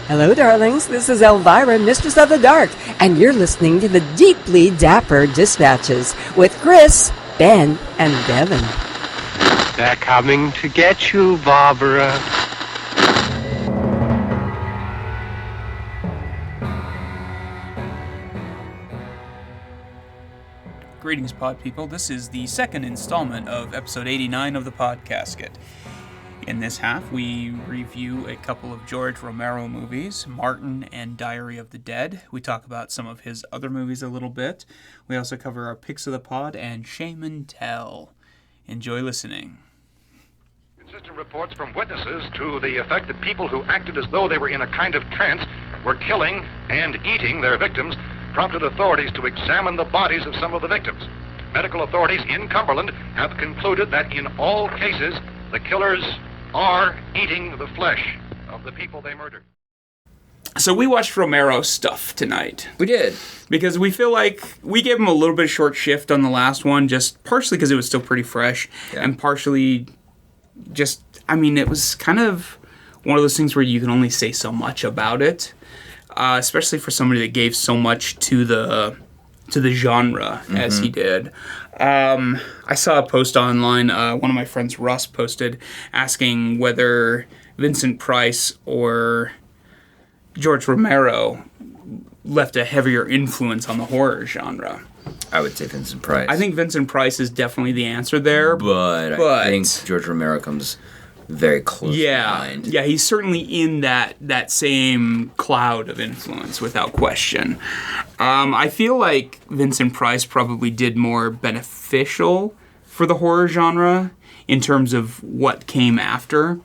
Hello, darlings. This is Elvira, Mistress of the Dark, and you're listening to the deeply Dapper Dispatches with Kris, Ben, and Devon. They're coming to get you, Barbara. Greetings, pod people. This is the second installment of episode 89 of the Podcasket. In this half, we review a couple of George Romero movies, Martin and Diary of the Dead. We talk about some of his other movies a little bit. We also cover our picks of the pod and Shame and Tell. Enjoy listening. Consistent reports from witnesses to the effect that people who acted as though they were in a kind of trance were killing and eating their victims prompted authorities to examine the bodies of some of the victims. Medical authorities in Cumberland have concluded that in all cases, the killers are eating the flesh of the people they murdered. So we watched Romero stuff tonight. We did. Because we feel like we gave him a little bit of short shift on the last one, just partially because it was still pretty fresh, and partially just, it was kind of one of those things where you can only say so much about it, especially for somebody that gave so much to the genre as he did. I saw a post online, one of my friends, Russ, posted asking whether Vincent Price or George Romero left a heavier influence on the horror genre. I would say Vincent Price. I think Vincent Price is definitely the answer there. But I think George Romero comes very close behind. Yeah, he's certainly in that same cloud of influence, without question. I feel like Vincent Price probably did more beneficial for the horror genre in terms of what came after.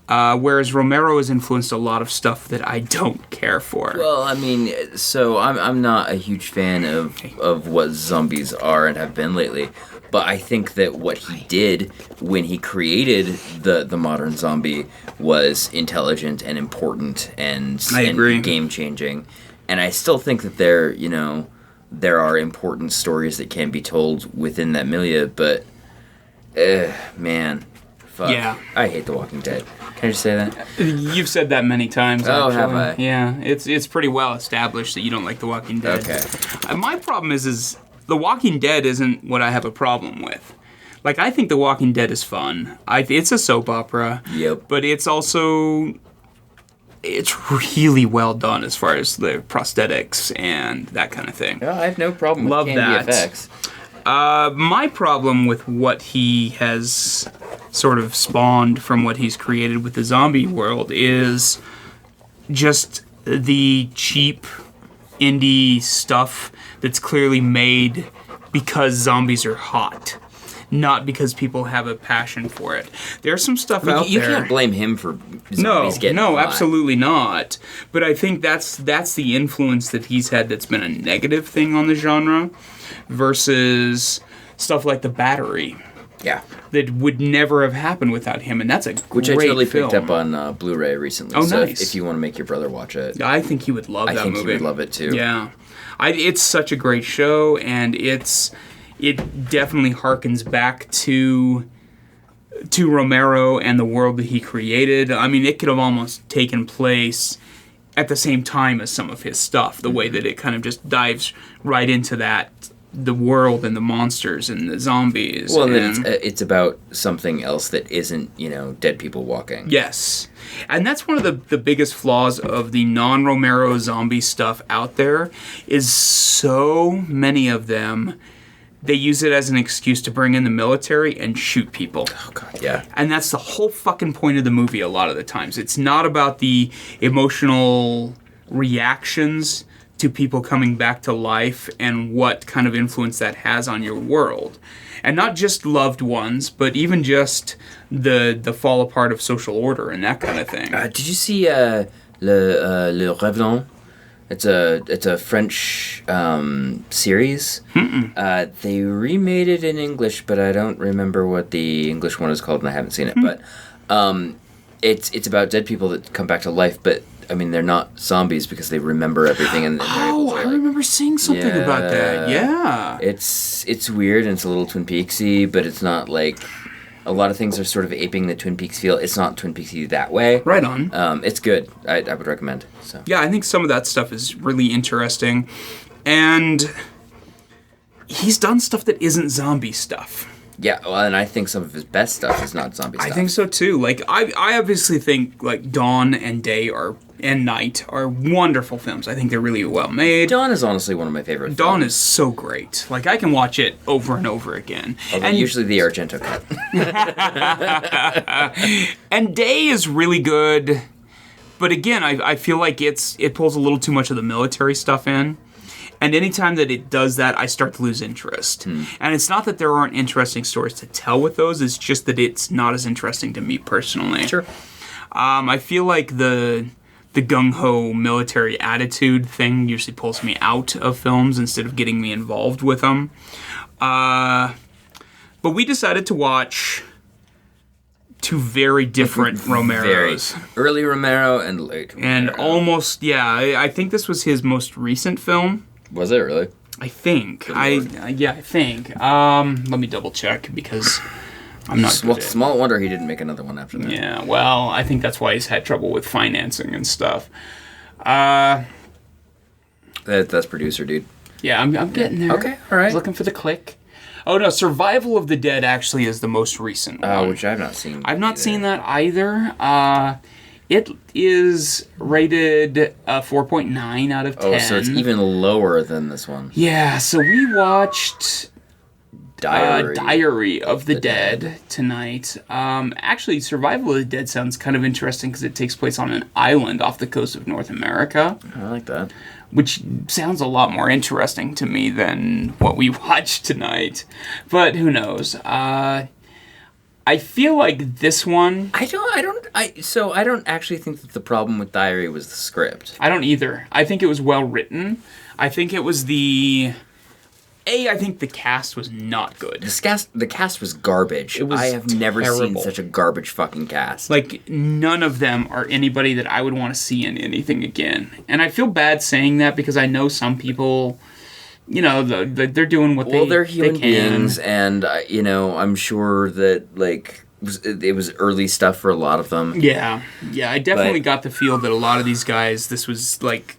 Whereas Romero has influenced a lot of stuff that I don't care for. Well, so I'm not a huge fan of what zombies are and have been lately. But I think that what he did when he created the modern zombie was intelligent and important and game-changing. And I still think that there are important stories that can be told within that milieu. But, man, fuck. Yeah. I hate The Walking Dead. Can I just say that? You've said that many times, actually. Oh, have I? Yeah, it's pretty well established that you don't like The Walking Dead. Okay. My problem is The Walking Dead isn't what I have a problem with. Like, I think The Walking Dead is fun. It's a soap opera. Yep. But it's really well done as far as the prosthetics and that kind of thing. Oh, I have no problem with Love Candy that. FX. My problem with what he has sort of spawned from what he's created with the zombie world is just the cheap indie stuff that's clearly made because zombies are hot, not because people have a passion for it. There's some stuff out you there. You can't blame him for zombies getting hot. No, absolutely not. But I think that's the influence that he's had that's been a negative thing on the genre versus stuff like The Battery. Yeah. That would never have happened without him, and that's a great film. Which I totally picked up on Blu-ray recently. Oh, so nice. if you want to make your brother watch it. I think he would love that movie. I think he would love it, too. Yeah. It's such a great show, and it definitely harkens back to Romero and the world that he created. It could have almost taken place at the same time as some of his stuff, the way that it kind of just dives right into the world and the monsters and the zombies. Well, and it's about something else that isn't, dead people walking. Yes. And that's one of the biggest flaws of the non-Romero zombie stuff out there, is so many of them, they use it as an excuse to bring in the military and shoot people. Oh, God, yeah. And that's the whole fucking point of the movie a lot of the times. It's not about the emotional reactions to people coming back to life and what kind of influence that has on your world. And not just loved ones, but even just the fall apart of social order and that kind of thing. Did you see Le Revenant? It's a French series. They remade it in English, but I don't remember what the English one is called, and I haven't seen it. But it's about dead people that come back to life, but they're not zombies because they remember everything. And I remember seeing something about that. Yeah, it's weird and it's a little Twin Peaksy, but it's not like A lot of things are sort of aping the Twin Peaks feel. It's not Twin Peaksy that way. Right on. It's not Twin Peaksy that way. Right on. It's good. I would recommend. So Yeah, I think some of that stuff is really interesting. And he's done stuff that isn't zombie stuff. yeah, well, and I think some of his best stuff is not zombie stuff. I think so too. Like I obviously think like Dawn and Night are wonderful films. I think they're really well made. Dawn is honestly one of my favorite. Dawn films. is so great. Like I can watch it over and over again. Although usually the Argento cut. And Day is really good, but again, I feel like it pulls a little too much of the military stuff in. And anytime that it does that, I start to lose interest. And it's not that there aren't interesting stories to tell with those, it's just that it's not as interesting to me personally. Sure. I feel like the gung-ho military attitude thing usually pulls me out of films instead of getting me involved with them. But we decided to watch two very different Romeros. Very early Romero and late Romero. And almost, I think this was his most recent film. Was it really? I think. I think. Let me double check because I'm not good at it. Small wonder he didn't make another one after that. Yeah, well, I think that's why he's had trouble with financing and stuff. That's producer, dude. Yeah, I'm getting there. Okay, all right. I was looking for the click. Oh, no, Survival of the Dead actually is the most recent one. Which I've not seen. I've not seen that either. It is rated 4.9 out of 10. Oh, so it's even lower than this one. Yeah, so we watched Diary of the Dead tonight. Actually, Survival of the Dead sounds kind of interesting because it takes place on an island off the coast of North America. I like that. Which sounds a lot more interesting to me than what we watched tonight. But who knows? I feel like this one... I don't actually think that the problem with Diary was the script. I don't either. I think it was well written. I think it was I think the cast was not good. The cast was garbage. I have never seen such a garbage fucking cast. Like, none of them are anybody that I would want to see in anything again. And I feel bad saying that because I know some people, they're doing what they can. Well, they're human beings, and, I'm sure that, like, it was early stuff for a lot of them. Yeah, I definitely got the feel that a lot of these guys, this was, like,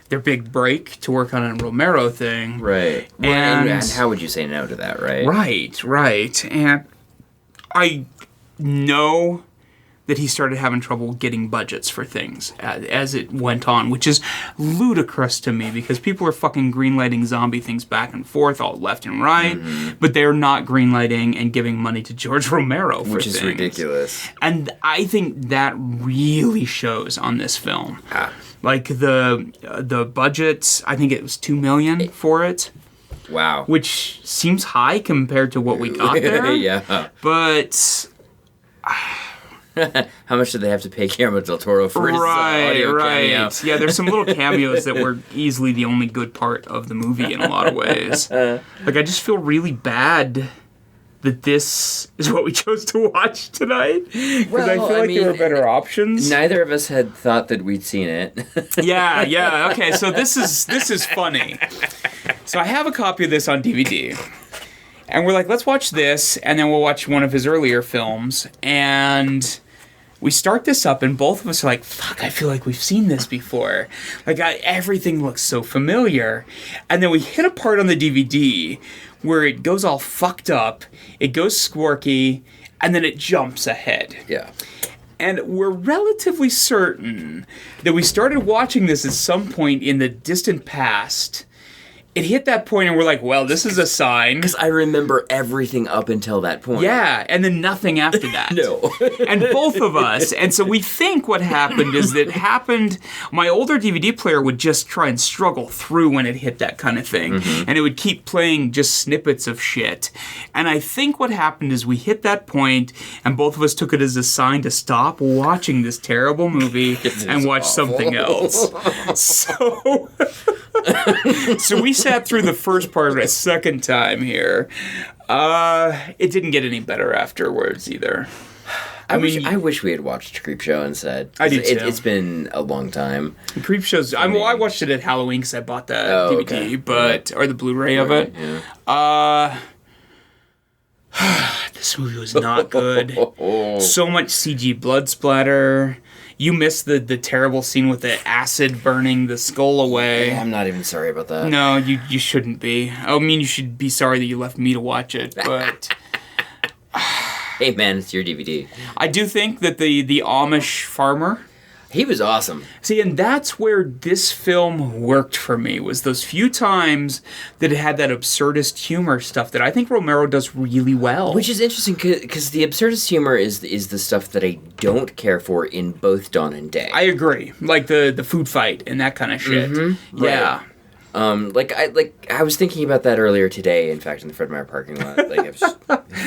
their big break to work on a Romero thing. Right. And how would you say no to that, right? Right. And I know that he started having trouble getting budgets for things as it went on, which is ludicrous to me because people are fucking greenlighting zombie things back and forth all left and right, but they're not greenlighting and giving money to George Romero for Which things. is ridiculous. And I think that really shows on this film. Like the budget, I think it was $2 million for it. Wow. Which seems high compared to what we got there. Yeah. But how much did they have to pay Guillermo del Toro for his audio cameo? Yeah, there's some little cameos that were easily the only good part of the movie in a lot of ways. Like, I just feel really bad that this is what we chose to watch tonight. Because I feel like there were better options. Neither of us had thought that we'd seen it. Yeah. Okay, so this is funny. So I have a copy of this on DVD. And we're like, let's watch this, and then we'll watch one of his earlier films. And we start this up, and both of us are like, fuck, I feel like we've seen this before. Like, everything looks so familiar. And then we hit a part on the DVD where it goes all fucked up, it goes squirky, and then it jumps ahead. Yeah. And we're relatively certain that we started watching this at some point in the distant past. It hit that point and we're like, well, this is a sign. Because I remember everything up until that point. Yeah, and then nothing after that. No. And both of us. And so we think what happened is my older DVD player would just try and struggle through when it hit that kind of thing. Mm-hmm. And it would keep playing just snippets of shit. And I think what happened is we hit that point and both of us took it as a sign to stop watching this terrible movie and watch something else. So we sat through the first part a second time here. It didn't get any better afterwards either. I wish we had watched Creepshow instead. I do too. It's been a long time. Creepshow's. I watched it at Halloween because I bought the DVD, okay. or the Blu-ray of it. Yeah. This movie was not good. So much CG blood splatter. You missed the terrible scene with the acid burning the skull away. I'm not even sorry about that. No, you shouldn't be. I mean, you should be sorry that you left me to watch it, but... Hey, man, it's your DVD. I do think that the Amish farmer... He was awesome. See, and that's where this film worked for me, was those few times that it had that absurdist humor stuff that I think Romero does really well. Which is interesting, because the absurdist humor is the stuff that I don't care for in both Dawn and Day. I agree. Like the food fight and that kind of shit. Mm-hmm. Yeah. I was thinking about that earlier today, in fact, in the Fred Meyer parking lot. Like, I was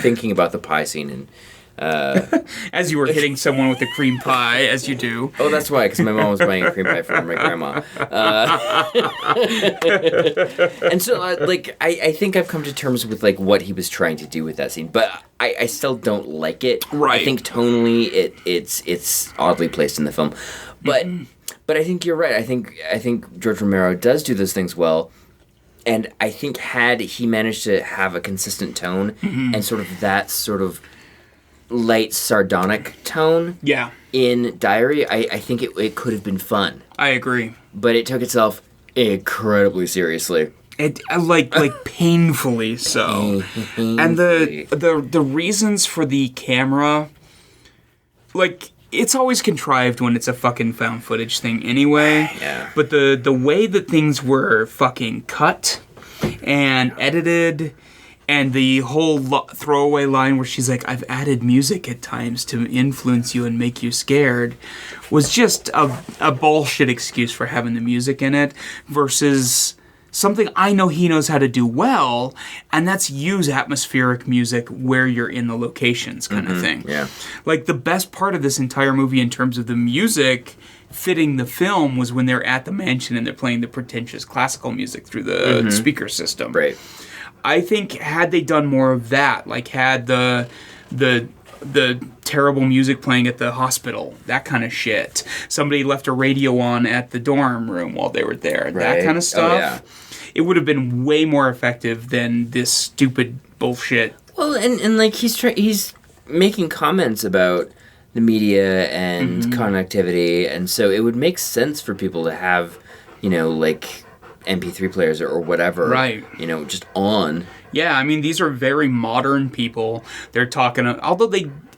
thinking about the pie scene and... As you were hitting someone with a cream pie, as you do. Oh, that's why, because my mom was buying a cream pie for my grandma. And so, I think I've come to terms with, like, what he was trying to do with that scene, but I still don't like it. Right. I think tonally it's oddly placed in the film. But but I think you're right. I think George Romero does do those things well. And I think had he managed to have a consistent tone and sort of that sort of light sardonic tone in Diary, I think it could have been fun. I agree. But it took itself incredibly seriously. It like painfully so. And the reasons for the camera, like, it's always contrived when it's a fucking found footage thing anyway. Yeah. But the way that things were fucking cut and edited, and the whole throwaway line where she's like, I've added music at times to influence you and make you scared, was just a bullshit excuse for having the music in it versus something I know he knows how to do well, and that's use atmospheric music where you're in the locations kind of thing. Yeah. Like, the best part of this entire movie in terms of the music fitting the film was when they're at the mansion and they're playing the pretentious classical music through the speaker system. Right. I think had they done more of that, like had the terrible music playing at the hospital, that kind of shit. Somebody left a radio on at the dorm room while they were there, that kind of stuff. Oh, yeah. It would have been way more effective than this stupid bullshit. Well, and like he's making comments about the media and connectivity, and so it would make sense for people to have, like MP3 players or whatever, right? Just on. Yeah, I mean, these are very modern people. They're talking, although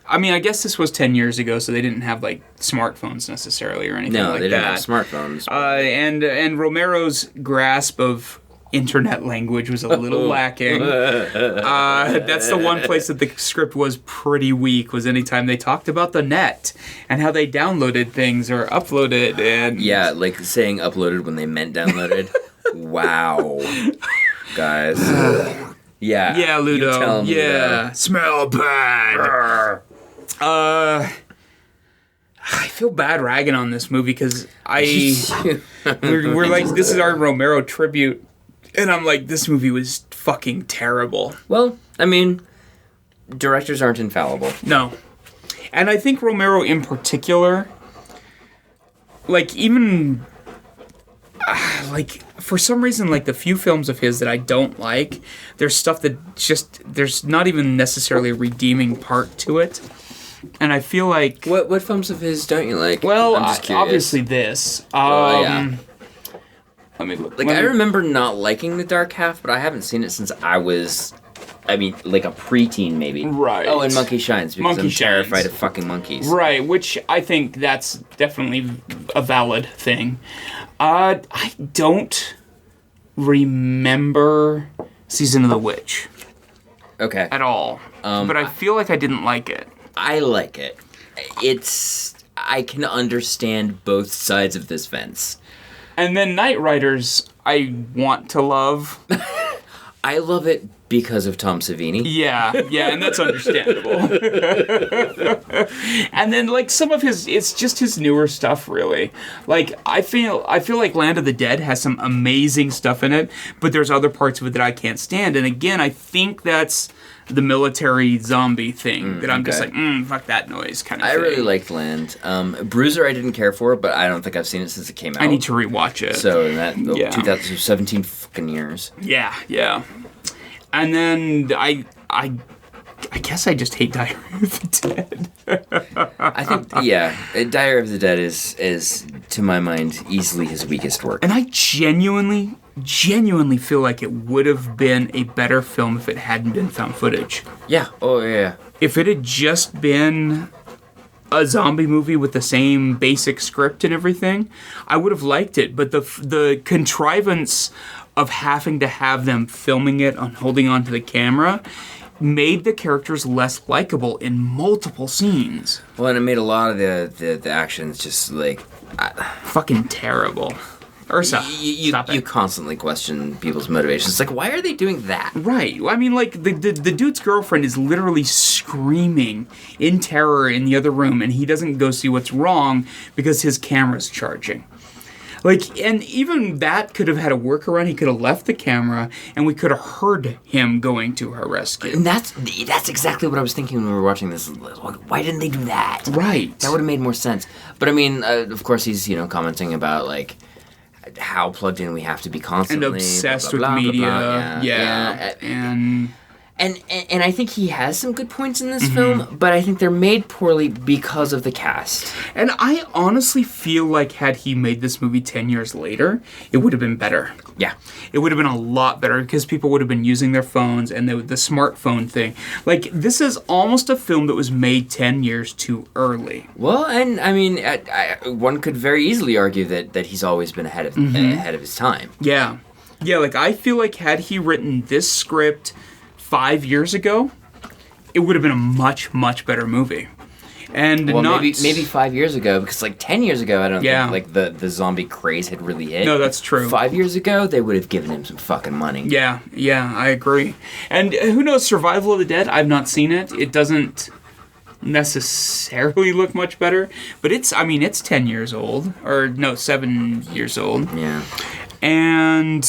I guess this was 10 years ago, so they didn't have, like, smartphones necessarily or anything like that. No, they didn't have smartphones. And Romero's grasp of internet language was a little lacking. That's the one place that the script was pretty weak, was anytime they talked about the net and how they downloaded things or uploaded. And yeah, like saying uploaded when they meant downloaded. Wow. Guys. Yeah. Yeah, Ludo. You tell me that. Smell bad. I feel bad ragging on this movie because we're like, this is our Romero tribute, and I'm like, this movie was fucking terrible. Well, I mean, directors aren't infallible. No. And I think Romero in particular, like, even like, for some reason, like, the few films of his that I don't like, there's stuff that just, there's not even necessarily a redeeming part to it. And I feel like... What films of his don't you like? Well, I'm just curious. Obviously this. Yeah. Let me look. Like, I remember not liking The Dark Half, but I haven't seen it since I was... like a preteen, maybe. Right. Oh, and Monkey Shines, because Monkey I'm Shines. terrified of fucking monkeys. Right, which I think that's definitely a valid thing. I don't remember Season of the Witch. Okay. At all. But I feel like I didn't like it. I like it. I can understand both sides of this fence. And then Night Riders, I want to love. I love it because of Tom Savini. Yeah, and that's understandable. And then, like, some of it's just his newer stuff, really. Like, I feel like Land of the Dead has some amazing stuff in it, but there's other parts of it that I can't stand. And again, I think that's the military zombie thing that I'm just like, fuck that noise kind of thing. I really liked Land. Bruiser I didn't care for, but I don't think I've seen it since it came out. I need to rewatch it. So in that 2017 fucking years. Yeah. And then I guess I just hate Diary of the Dead. I think, yeah, Diary of the Dead is, to my mind, easily his weakest work. And I genuinely feel like it would have been a better film if it hadn't been found footage. Yeah. Oh, yeah. If it had just been a zombie movie with the same basic script and everything, I would have liked it. But the contrivance of having to have them filming it and holding onto the camera made the characters less likable in multiple scenes. Well, and it made a lot of the actions just like fucking terrible. Ursa, you constantly question people's motivations. It's like, why are they doing that? Right. I mean, like, the dude's girlfriend is literally screaming in terror in the other room, and he doesn't go see what's wrong because his camera's charging. Like, and even that could have had a workaround. He could have left the camera, and we could have heard him going to her rescue. And that's exactly what I was thinking when we were watching this. Why didn't they do that? Right. That would have made more sense. But I mean, of course, he's commenting about like how plugged in we have to be constantly and obsessed blah, blah, with blah, media. blah, blah. Yeah. And I think he has some good points in this film, but I think they're made poorly because of the cast. And I honestly feel like had he made this movie 10 years later, it would have been better. Yeah. It would have been a lot better because people would have been using their phones and the smartphone thing. Like, this is almost a film that was made 10 years too early. Well, and I mean, one could very easily argue that he's always been ahead of his time. Yeah. Yeah, like, I feel like had he written this script 5 years ago, it would have been a much, much better movie. And well, not maybe 5 years ago, because like 10 years ago, I don't think like the zombie craze had really hit. No, that's true. 5 years ago, they would have given him some fucking money. Yeah, I agree. And who knows, Survival of the Dead? I've not seen it. It doesn't necessarily look much better, but it's 10 years old, or no, 7 years old. Yeah. And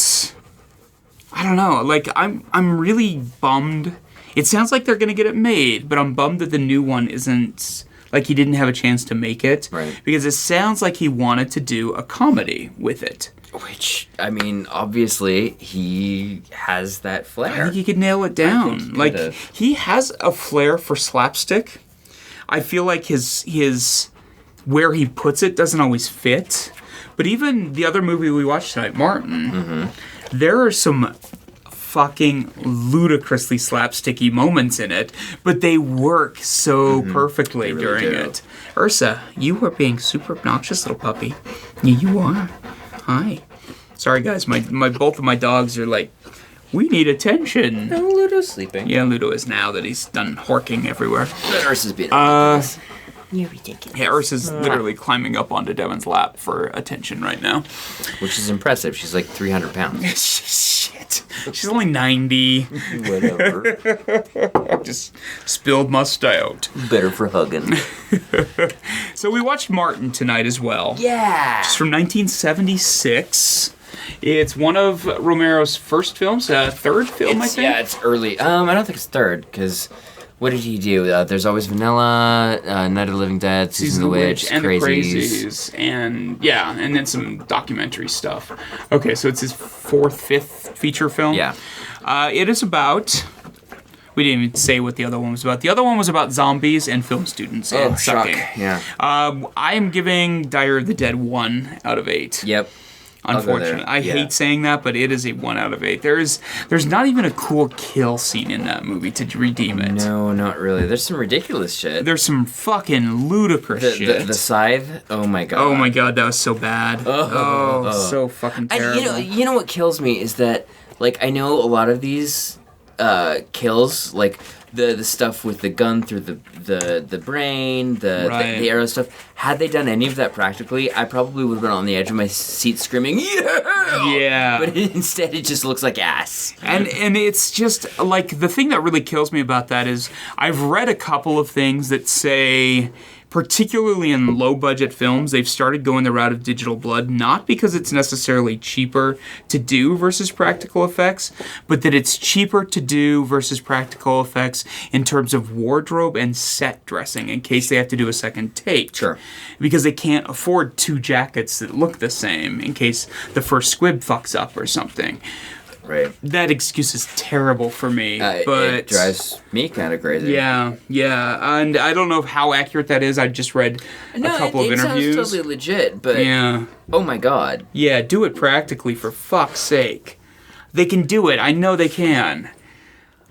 I don't know, like, I'm really bummed. It sounds like they're going to get it made, but I'm bummed that the new one isn't, like, he didn't have a chance to make it. Right. Because it sounds like he wanted to do a comedy with it. Which, I mean, obviously, he has that flair. I think he could nail it down. Like, he has a flair for slapstick. I feel like his where he puts it doesn't always fit. But even the other movie we watched tonight, Martin, there are some fucking ludicrously slapsticky moments in it, but they work so perfectly really during do. it. Ursa, you are being super obnoxious, little puppy. Yeah, you are. Hi. Sorry, guys. My both of my dogs are like, we need attention. No, Ludo's sleeping. Yeah, Ludo is now that he's done horking everywhere. But Ursa's being ridiculous. You're ridiculous. Yeah, Ursa's literally climbing up onto Devon's lap for attention right now. Which is impressive. She's like 300 pounds. Shit. She's only 90. Whatever. I just spilled my stout. Better for hugging. So we watched Martin tonight as well. Yeah. It's from 1976. It's one of Romero's first films, third film, I think. Yeah, it's early. I don't think it's third, because what did he do? There's Always Vanilla, Night of the Living Dead, Season of the Witch, and Crazies. And then some documentary stuff. Okay, so it's his fifth feature film. Yeah. It is about... We didn't even say what the other one was about. The other one was about zombies and film students and sucking. Shock. Yeah. I am giving Diary of the Dead 1 out of 8. Yep. Unfortunately, I hate saying that, but it is a 1 out of 8. There's not even a cool kill scene in that movie to redeem it. No, not really. There's some ridiculous shit. There's some fucking ludicrous shit. The scythe. Oh my god. Oh my god, that was so bad. So fucking terrible. And you know what kills me is that, like, I know a lot of these kills, like the stuff with the gun through the brain, the arrow stuff. Had they done any of that practically, I probably would have been on the edge of my seat screaming, yeah! Yeah. But instead it just looks like ass. And it's just, like, the thing that really kills me about that is I've read a couple of things that say, particularly in low-budget films, they've started going the route of digital blood, not because it's necessarily cheaper to do versus practical effects, but that it's cheaper to do versus practical effects in terms of wardrobe and set dressing in case they have to do a second take. Sure. Because they can't afford 2 jackets that look the same in case the first squib fucks up or something. that excuse is terrible for me. But it drives me kind of crazy. Yeah, and I don't know how accurate that is. I just read a couple of interviews. It sounds totally legit, but yeah. Oh my god. Yeah, do it practically, for fuck's sake. They can do it. I know they can.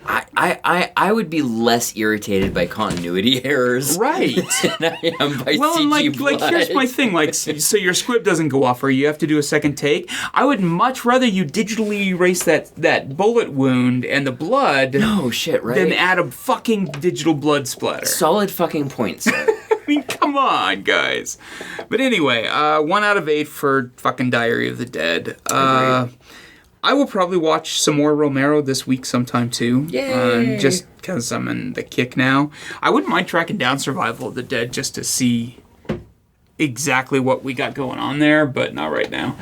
I would be less irritated by continuity errors, right? than I am by well, CG and blood. here's my thing. So your squib doesn't go off, or you have to do a second take. I would much rather you digitally erase that bullet wound and the blood. No shit, right? Than add a fucking digital blood splatter. Solid fucking points. I mean, come on, guys. But anyway, 1 out of 8 for fucking Diary of the Dead. I will probably watch some more Romero this week sometime too. Yay! Just because I'm in the kick now. I wouldn't mind tracking down Survival of the Dead just to see exactly what we got going on there, but not right now.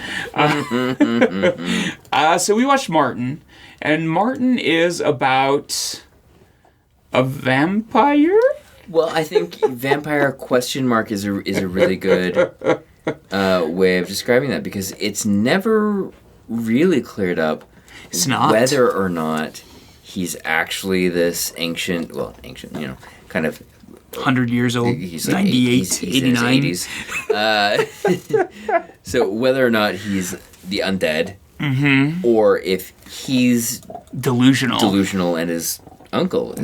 So we watched Martin, and Martin is about a vampire? Well, I think vampire ? Is a really good way of describing that, because it's never really cleared up whether or not he's actually this ancient, kind of 100 years old, he's 98, he's 89. In his 80s. So whether or not he's the undead, or if he's delusional and his uncle is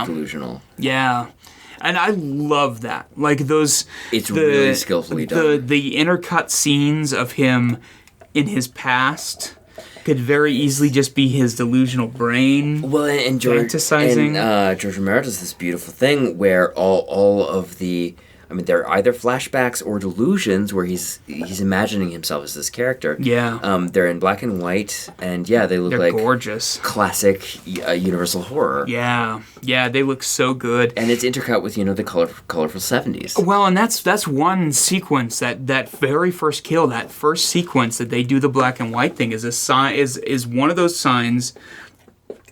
delusional. Yeah. And I love that. Like those... It's really skillfully done. The intercut scenes of him in his past could very easily just be his delusional brain. Well, and fantasizing. And George Romero does this beautiful thing where all of the... I mean, they're either flashbacks or delusions where he's imagining himself as this character. Yeah. They're in black and white, and they look like gorgeous. Classic Universal horror. Yeah. Yeah, they look so good. And it's intercut with, the colorful 70s. Well, and that's one sequence, that very first kill, that first sequence that they do the black and white thing is one of those signs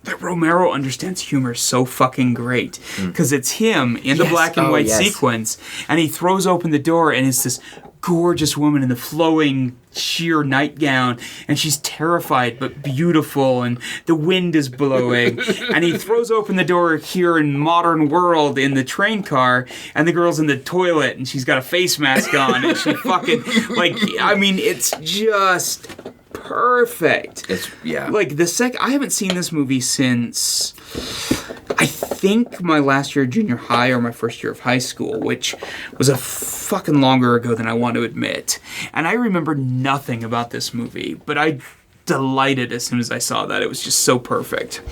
that Romero understands humor so fucking great. Because it's him in the black and white sequence, and he throws open the door, and it's this gorgeous woman in the flowing sheer nightgown, and she's terrified but beautiful, and the wind is blowing, and he throws open the door here in modern world in the train car, and the girl's in the toilet, and she's got a face mask on, and she fucking, it's just... perfect. I haven't seen this movie since I think my last year of junior high or my first year of high school, which was a fucking longer ago than I want to admit. And I remember nothing about this movie, but I delighted as soon as I saw that. It was just so perfect.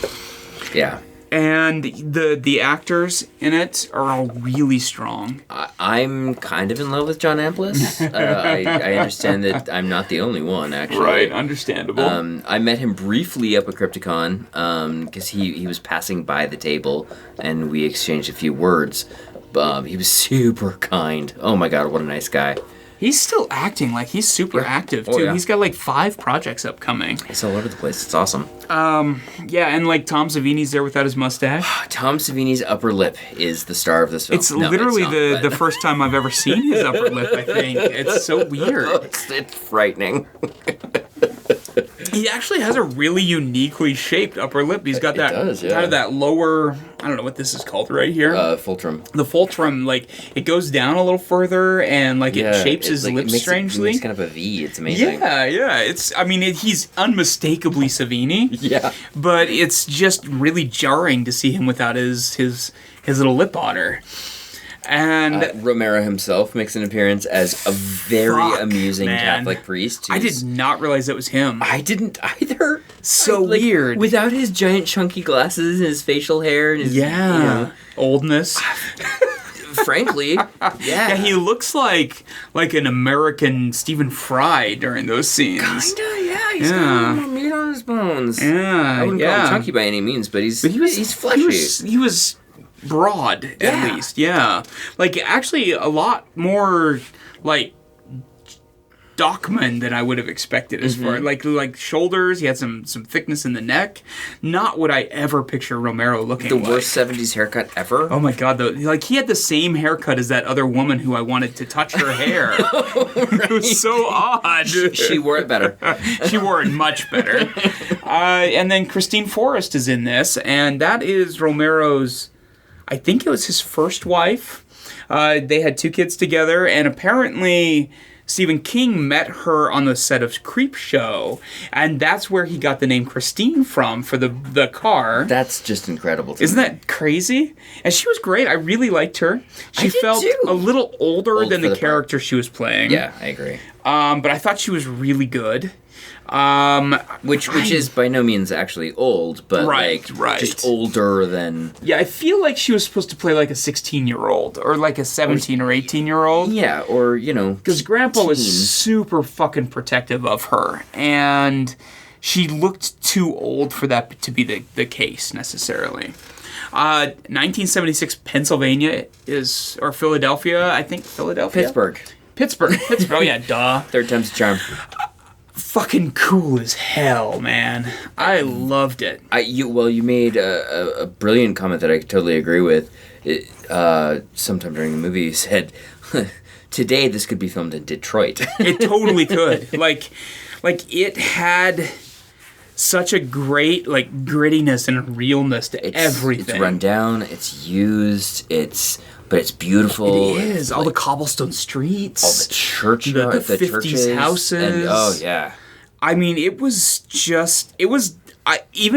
Yeah. And the actors in it are all really strong. I'm kind of in love with John Amplis. I understand that I'm not the only one, actually. Right, understandable. I met him briefly up at Crypticon because he was passing by the table, and we exchanged a few words. He was super kind. Oh my god, what a nice guy. He's still acting, he's super active, too. Yeah. He's got, 5 projects upcoming. It's all over the place. It's awesome. Yeah, and, Tom Savini's there without his mustache. Tom Savini's upper lip is the star of this film. It's literally the first time I've ever seen his upper lip, I think. It's so weird. It's frightening. He actually has a really uniquely shaped upper lip. He's got that kind of that lower, I don't know what this is called right here. Fulcrum. The fulcrum, it goes down a little further, and it shapes his lips strangely. It's kind of a V. It's amazing. Yeah. He's unmistakably Savini. Yeah. But it's just really jarring to see him without his little lip otter. And Romero himself makes an appearance as a very amusing Catholic priest. I did not realize it was him. I didn't either. So weird. Without his giant chunky glasses and his facial hair and his oldness. Frankly, yeah, he looks like an American Stephen Fry during those scenes. Kinda, yeah. He's got more meat on his bones. Yeah, I wouldn't call him chunky by any means, but he's fleshy. He was broad, at least, yeah. Actually, a lot more, stockman than I would have expected as far like shoulders. He had some thickness in the neck. Not what I ever picture Romero looking The like. worst 70s haircut ever. Oh my god, though. Like, he had the same haircut as that other woman who I wanted to touch her hair. It was so odd. She wore it better. She wore it much better. And then Christine Forrest is in this, and that is Romero's, I think it was his first wife. They had 2 kids together, and apparently Stephen King met her on the set of Creepshow, and that's where he got the name Christine from for the car. That's just incredible to Isn't me. that crazy? And she was great. I really liked her. She did felt too. a little older Old than for the the character she was playing. Yeah, I agree. But I thought she was really good. Which is by no means actually old, but Right. just older than... Yeah, I feel like she was supposed to play like a 16-year-old or like a 17 or 18-year-old. Yeah, or, Because Grandpa was teen. super fucking protective of her, and she looked too old for that to be the case necessarily. 1976 Pennsylvania or Philadelphia, I think Philadelphia? Pittsburgh. Oh yeah, duh. Third time's a charm. Fucking cool as hell, man. I loved it. You made a brilliant comment that I totally agree with. Sometime during the movie, you said, "Today this could be filmed in Detroit." It totally could. Like it had such a great grittiness and realness to everything. It's run down. It's used. But it's beautiful. It is. All the cobblestone streets. All the churchyard, the 50s churches, houses. And, yeah. I mean, even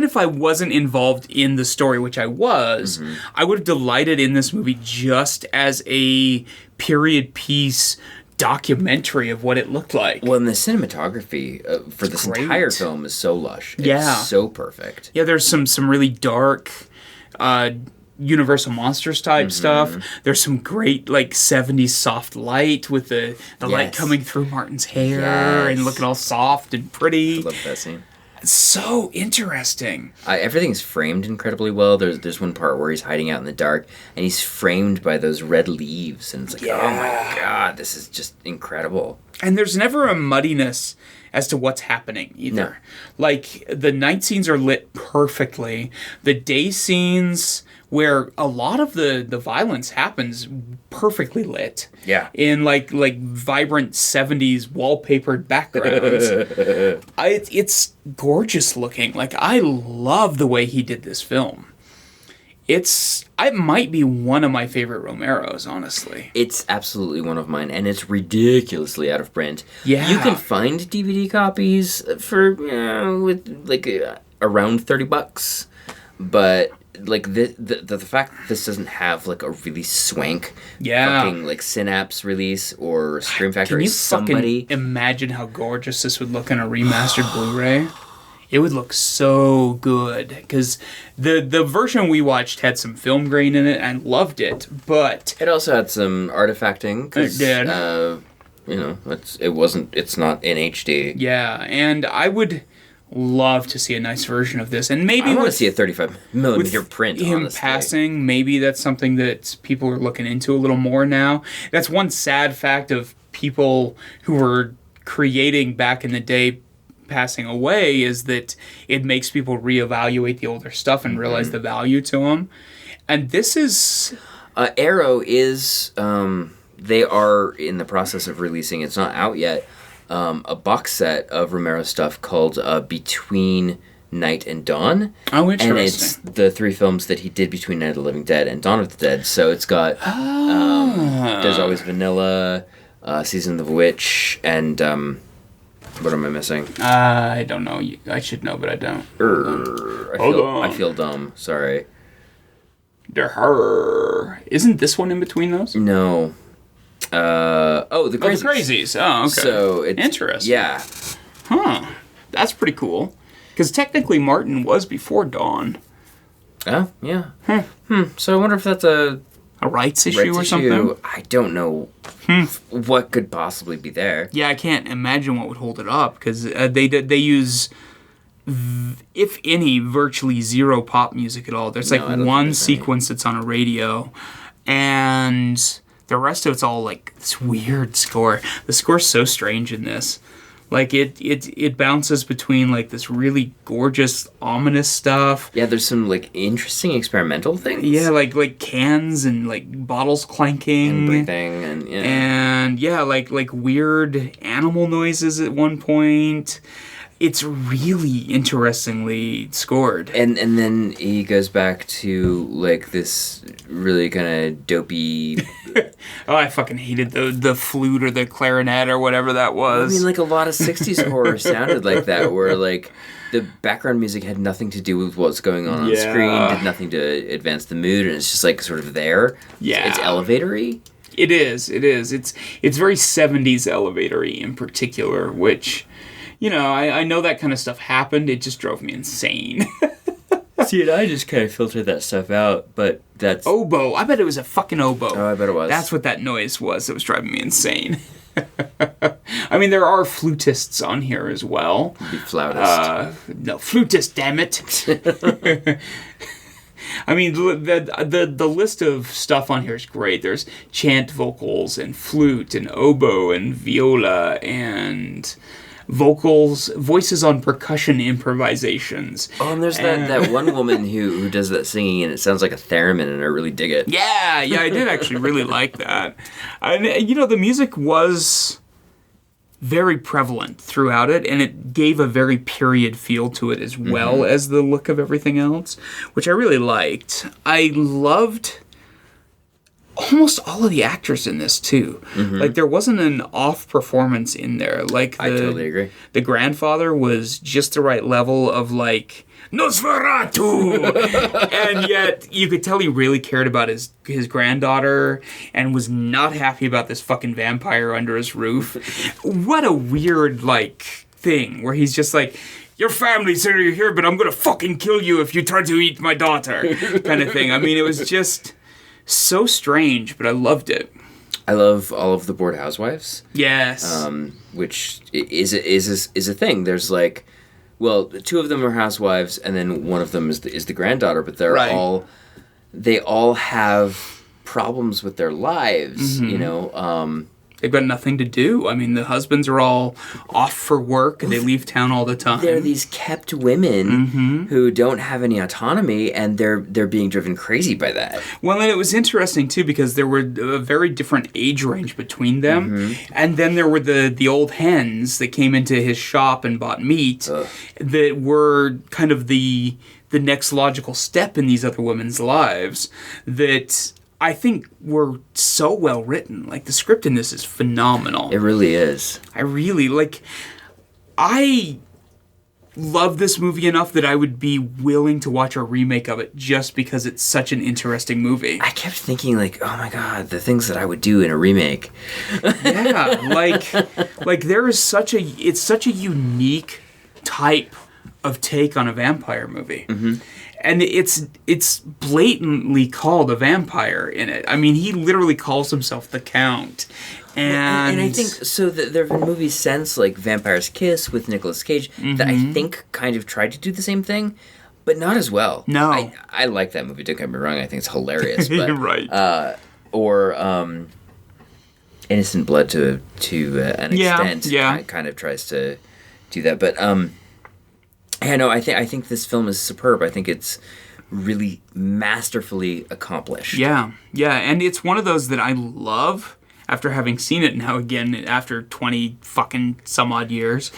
if I wasn't involved in the story, which I was, I would have delighted in this movie just as a period piece documentary of what it looked like. Well, and the cinematography for this great. entire film is so lush. Yeah. It's so perfect. Yeah, there's some really dark Universal Monsters type stuff. There's some great 70s soft light with the light coming through Martin's hair and looking all soft and pretty. I love that scene. It's so interesting. Everything's framed incredibly well. There's one part where he's hiding out in the dark, and he's framed by those red leaves, and it's like, oh my god, this is just incredible. And there's never a muddiness as to what's happening either. No. Like, the night scenes are lit perfectly. The day scenes, where a lot of the violence happens, perfectly lit. Yeah. In like vibrant 70s wallpapered backgrounds. It's gorgeous looking. Like, I love the way he did this film. It might be one of my favorite Romeros, honestly. It's absolutely one of mine, and it's ridiculously out of print. Yeah. You can find DVD copies for with around $30, but the fact that this doesn't have a really swank fucking Synapse release or Scream Factory. Can you fucking imagine how gorgeous this would look on a remastered Blu-ray? It would look so good, because the version we watched had some film grain in it and loved it, but it also had some artifacting. It did. It's not in HD. Yeah, and I would love to see a nice version of this, and maybe I want to see a 35mm print. Him honestly. passing, maybe that's something that people are looking into a little more now. That's one sad fact of people who were creating back in the day passing away, is that it makes people reevaluate the older stuff and realize the value to them. And this is... Arrow is... they are in the process of releasing, it's not out yet, a box set of Romero stuff called Between Night and Dawn. Oh, interesting. And it's the 3 films that he did between Night of the Living Dead and Dawn of the Dead. So it's got There's Always Vanilla, Season of the Witch, and... what am I missing? I don't know. I should know, but I don't. I feel dumb. Sorry. Isn't this one in between those? No. The Crazies. Oh, the Crazies. Oh, okay. So it's... Interesting. Yeah. Huh. That's pretty cool. Because technically Martin was before Dawn. Oh, yeah. So I wonder if that's a rights issue or something? I don't know what could possibly be there. Yeah, I can't imagine what would hold it up, because they use, if any, virtually zero pop music at all. There's one sequence that's on a radio, and the rest of it's all like this weird score. The score's so strange in this. Like it bounces between like this really gorgeous, ominous stuff. Yeah, there's some like interesting experimental things. Yeah, like cans and like bottles clanking And breathing and like weird animal noises at one point. It's really interestingly scored. And then he goes back to like this really kind of dopey. Oh, I fucking hated the flute or the clarinet or whatever that was. I mean, like a lot of 60s horror sounded like that, where like the background music had nothing to do with what's going on screen, did nothing to advance the mood, and it's just like sort of there. Yeah. It's elevatory. It is. It's very 70s elevatory in particular, which, you know, I know that kind of stuff happened. It just drove me insane. See, and I just kind of filtered that stuff out, but that's... Oboe. I bet it was a fucking oboe. Oh, I bet it was. That's what that noise was that was driving me insane. I mean, there are flutists on here as well. The flautist. No, flutist, damn it. I mean, the list of stuff on here is great. There's chant vocals and flute and oboe and viola and voices on percussion improvisations. Oh, and there's that one woman who does that singing, and it sounds like a theremin, and I really dig it. Yeah, I did actually really like that. And, you know, the music was very prevalent throughout it, and it gave a very period feel to it as well as the look of everything else, which I really liked. I loved almost all of the actors in this too. Like there wasn't an off performance in there. Like I totally agree. The grandfather was just the right level of like Nosferatu, and yet you could tell he really cared about his granddaughter and was not happy about this fucking vampire under his roof. What a weird like thing where he's just like, your family said you're here, but I'm gonna fucking kill you if you try to eat my daughter, kind of thing. I mean, it was just so strange, but I loved it. I love all of the bored housewives. Yes. Which is a thing. There's like, well, two of them are housewives, and then one of them is the granddaughter. But they all have problems with their lives. You know. They've got nothing to do. I mean, the husbands are all off for work and they leave town all the time. They're these kept women who don't have any autonomy, and they're being driven crazy by that. Well, and it was interesting, too, because there were a very different age range between them. And then there were the old hens that came into his shop and bought meat that were kind of the next logical step in these other women's lives that I think were so well written. Like, the script in this is phenomenal. It really is. I love this movie enough that I would be willing to watch a remake of it just because it's such an interesting movie. I kept thinking, like, oh my god, the things that I would do in a remake. Yeah, like there is it's such a unique type of take on a vampire movie. And it's blatantly called a vampire in it. I mean, he literally calls himself the Count. And I think, so there have been movies since, like Vampire's Kiss with Nicolas Cage, that I think kind of tried to do the same thing, but not as well. No. I like that movie, don't get me wrong, I think it's hilarious. But, You're right. Or Innocent Blood to an extent kind of tries to do that. But yeah, no, I think this film is superb. I think it's really masterfully accomplished. Yeah, and it's one of those that I love after having seen it now again after 20 fucking some odd years.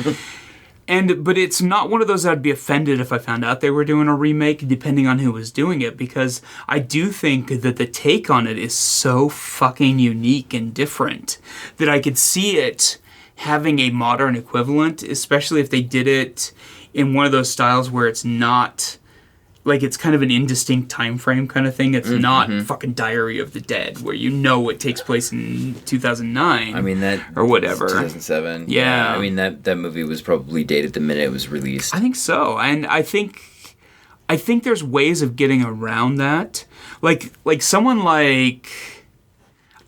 But it's not one of those I'd be offended if I found out they were doing a remake, depending on who was doing it, because I do think that the take on it is so fucking unique and different that I could see it having a modern equivalent, especially if they did it in one of those styles where it's not, like, it's kind of an indistinct time frame kind of thing. It's not fucking Diary of the Dead, where you know it takes place in 2009. I mean, that... Or whatever. 2007. Yeah. I mean, that movie was probably dated the minute it was released. I think so. And I think there's ways of getting around that. Like someone like...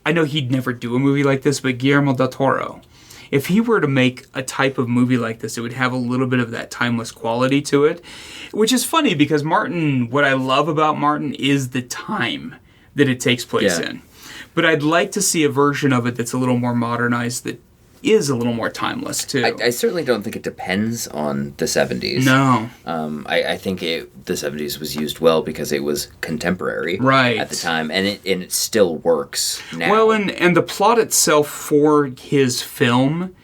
I know he'd never do a movie like this, but Guillermo del Toro. If he were to make a type of movie like this, it would have a little bit of that timeless quality to it, which is funny because Martin, what I love about Martin is the time that it takes place in. But I'd like to see a version of it that's a little more modernized, that is a little more timeless, too. I certainly don't think it depends on the 70s. No. I think the 70s was used well because it was contemporary at the time, and it still works now. Well, and the plot itself for his film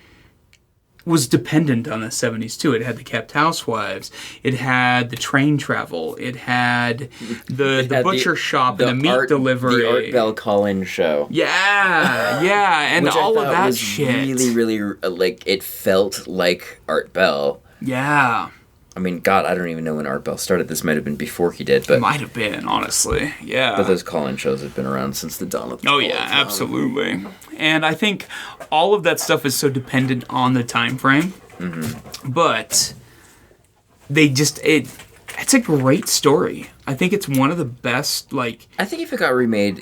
was dependent on the 70s, too. It had the kept housewives. It had the train travel. It had the butcher shop and the meat delivery. The Art Bell call-in show. Yeah, and which all I of that was shit. Really, like, it felt like Art Bell. Yeah. I mean, God, I don't even know when Art Bell started. This might have been before he did, but... It might have been, honestly. Yeah. But those call-in shows have been around since the dawn of the absolutely. And I think all of that stuff is so dependent on the time frame. Mm-hmm. But they just... It's a great story. I think it's one of the best, like... I think if it got remade,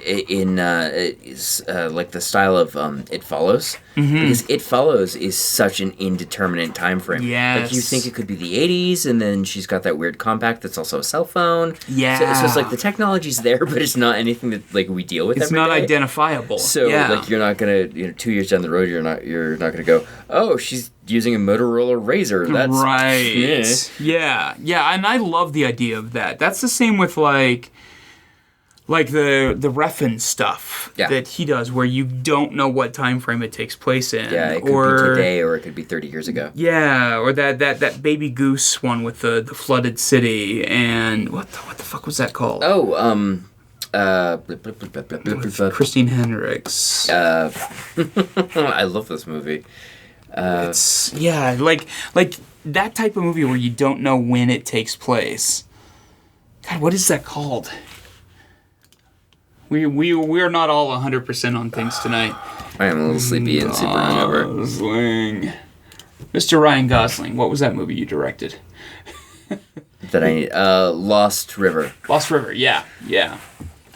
in like the style of It Follows, because It Follows is such an indeterminate time frame. Yes. Like, you think it could be the 80s, and then she's got that weird compact that's also a cell phone. Yeah. So it's like the technology's there, but it's not anything that like we deal with It's every not day. identifiable. So like you're not gonna 2 years down the road you're not gonna go, oh, she's using a Motorola Razr. That's right. Yeah, and I love the idea of that. That's the same with like the Refn stuff that he does, where you don't know what time frame it takes place in. Yeah, it could be today or it could be 30 years ago. Yeah, or that Baby Goose one with the flooded city, and what the fuck was that called? Oh, Christine Hendricks. I love this movie. It's like that type of movie where you don't know when it takes place. God, what is that called? We are not all 100% on things tonight. I am a little sleepy and super hungover. Gosling. Mr. Ryan Gosling, what was that movie you directed? Lost River. Lost River, yeah.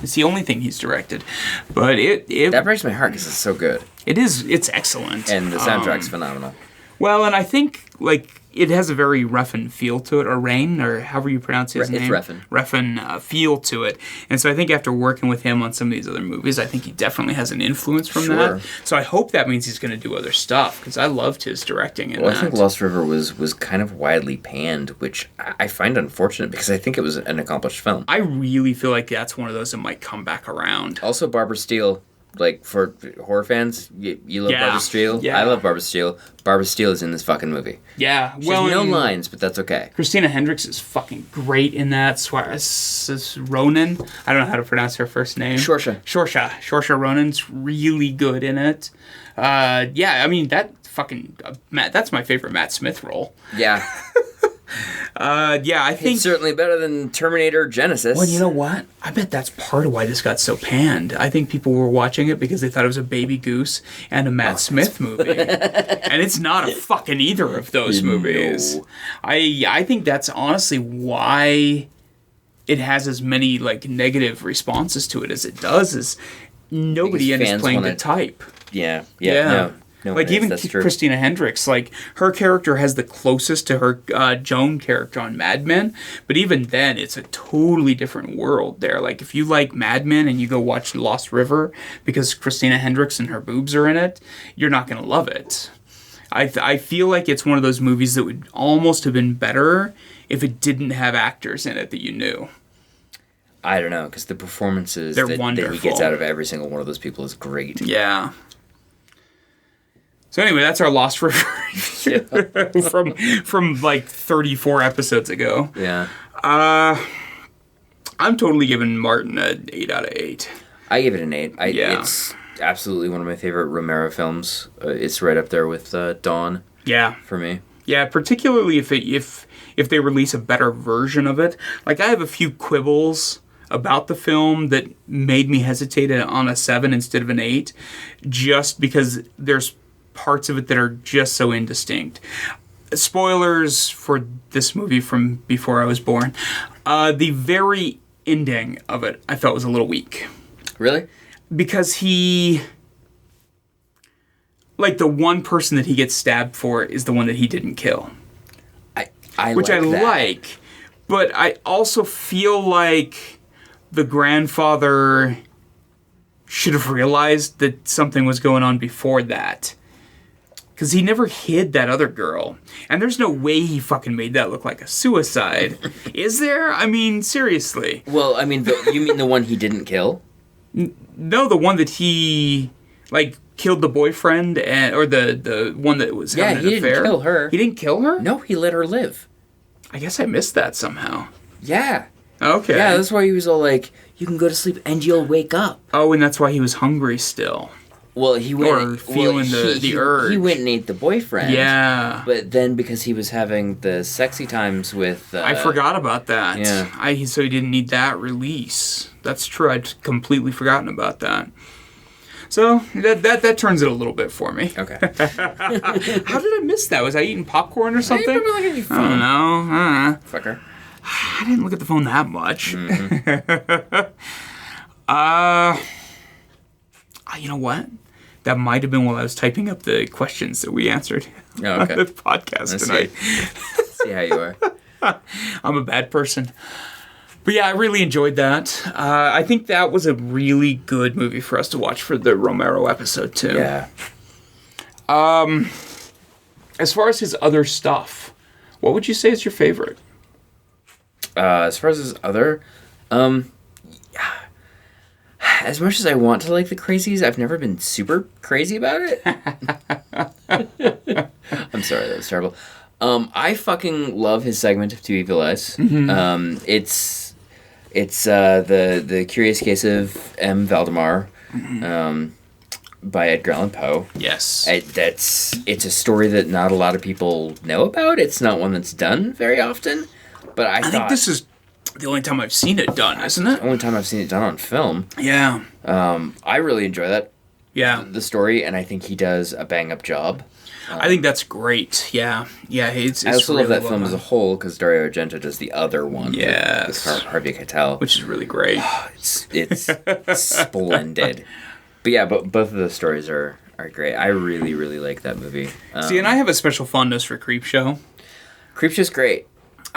It's the only thing he's directed. But that breaks my heart because it's so good. It's excellent. And the soundtrack's phenomenal. Well, and I think, like, it has a very Refn feel to it, or Rain, or however you pronounce his name. It's Refn. Refn feel to it. And so I think after working with him on some of these other movies, I think he definitely has an influence from that. So I hope that means he's going to do other stuff, because I loved his directing in that. I think Lost River was kind of widely panned, which I find unfortunate, because I think it was an accomplished film. I really feel like that's one of those that might come back around. Also, Barbara Steele. Like, for horror fans, you love Barbara Steele? Yeah. I love Barbara Steele. Barbara Steele is in this fucking movie. Yeah. She has no lines, but that's okay. Christina Hendricks is fucking great in that. Ronan. I don't know how to pronounce her first name. Saoirse Ronan's really good in it. I mean, that fucking... that's my favorite Matt Smith role. Yeah. I think... It's certainly better than Terminator Genesis. Well, you know what? I bet that's part of why this got so panned. I think people were watching it because they thought it was a Baby Goose and a Matt Smith movie. And it's not a fucking either of those movies. No. I think that's honestly why it has as many, like, negative responses to it as it does, is nobody is playing the type. Yeah. No, like, even Christina Hendricks, like, her character has the closest to her Joan character on Mad Men, but even then, it's a totally different world there. Like, if you like Mad Men and you go watch Lost River because Christina Hendricks and her boobs are in it, you're not going to love it. I feel like it's one of those movies that would almost have been better if it didn't have actors in it that you knew. I don't know, because the performances that he gets out of every single one of those people is great. Yeah. So anyway, that's our Lost River from like 34 episodes ago. Yeah. I'm totally giving Martin an 8 out of 8. I give it an 8. It's absolutely one of my favorite Romero films. It's right up there with Dawn. Yeah. For me. Yeah, particularly if they release a better version of it. Like, I have a few quibbles about the film that made me hesitate on a 7 instead of an 8, just because there's parts of it that are just so indistinct. Spoilers for this movie from before I was born. The very ending of it I felt was a little weak. Really? Because he... Like, the one person that he gets stabbed for is the one that he didn't kill. Which I like. But I also feel like the grandfather should have realized that something was going on before that. Because he never hid that other girl. And there's no way he fucking made that look like a suicide. Is there? I mean, seriously. Well, I mean, you mean the one he didn't kill? No, the one that he, like, killed the boyfriend, or the one that was having an affair. Yeah, he didn't kill her. He didn't kill her? No, he let her live. I guess I missed that somehow. Yeah. Okay. Yeah, that's why he was all like, you can go to sleep and you'll wake up. Oh, and that's why he was hungry still. Well, he went... Or feeling the urge. He went and ate the boyfriend. Yeah. But then because he was having the sexy times with... I forgot about that. Yeah. So he didn't need that release. That's true. I'd completely forgotten about that. So that turns it a little bit for me. Okay. How did I miss that? Was I eating popcorn or something? You probably look at your phone. I don't know. Fucker. I didn't look at the phone that much. Mm-hmm. You know what? That might have been while I was typing up the questions that we answered Oh, okay. on the podcast tonight. See how you are. I'm a bad person. But yeah, I really enjoyed that. I think that was a really good movie for us to watch for the Romero episode, too. Yeah. As far as his other stuff, what would you say is your favorite? As far as his other... as much as I want to like the crazies, I've never been super crazy about it. I'm sorry, that was terrible. I fucking love his segment of Two Evil Eyes. Mm-hmm. It's the Curious Case of M. Valdemar, by Edgar Allan Poe. Yes. It's a story that not a lot of people know about. It's not one that's done very often. But I think this is the only time I've seen it done, isn't it? The only time I've seen it done on film. Yeah. I really enjoy that. Yeah. The story, and I think he does a bang-up job. I think that's great. Yeah. Yeah. It's I also really love that well film done. as a whole because Dario Argento does the other one. Yes. With Harvey Keitel. Which is really great. It's splendid. But yeah, both of the stories are great. I really, really like that movie. See, and I have a special fondness for Creepshow. Creepshow's great.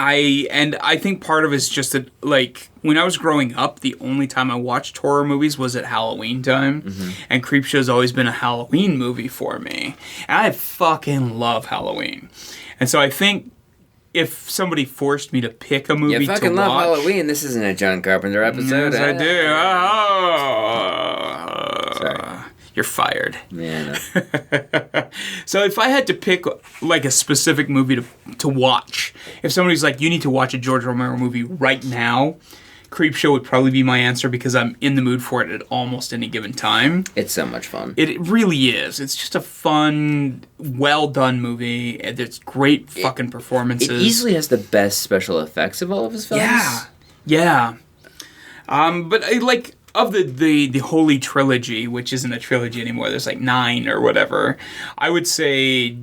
I think part of it's just that, like, when I was growing up, the only time I watched horror movies was at Halloween time. Mm-hmm. And Creepshow's always been a Halloween movie for me. And I fucking love Halloween. And so I think if somebody forced me to pick a movie to watch... You fucking love Halloween. This isn't a John Carpenter episode. Yes, I do. Oh. Sorry. You're fired. Yeah, no. So if I had to pick like a specific movie to watch, if somebody's like, you need to watch a George Romero movie right now, Creepshow would probably be my answer because I'm in the mood for it at almost any given time. It's so much fun. It really is. It's just a fun, well-done movie. There's great fucking performances. It easily has the best special effects of all of his films. Yeah. But I like... Of the Holy Trilogy, which isn't a trilogy anymore, there's like 9 or whatever, I would say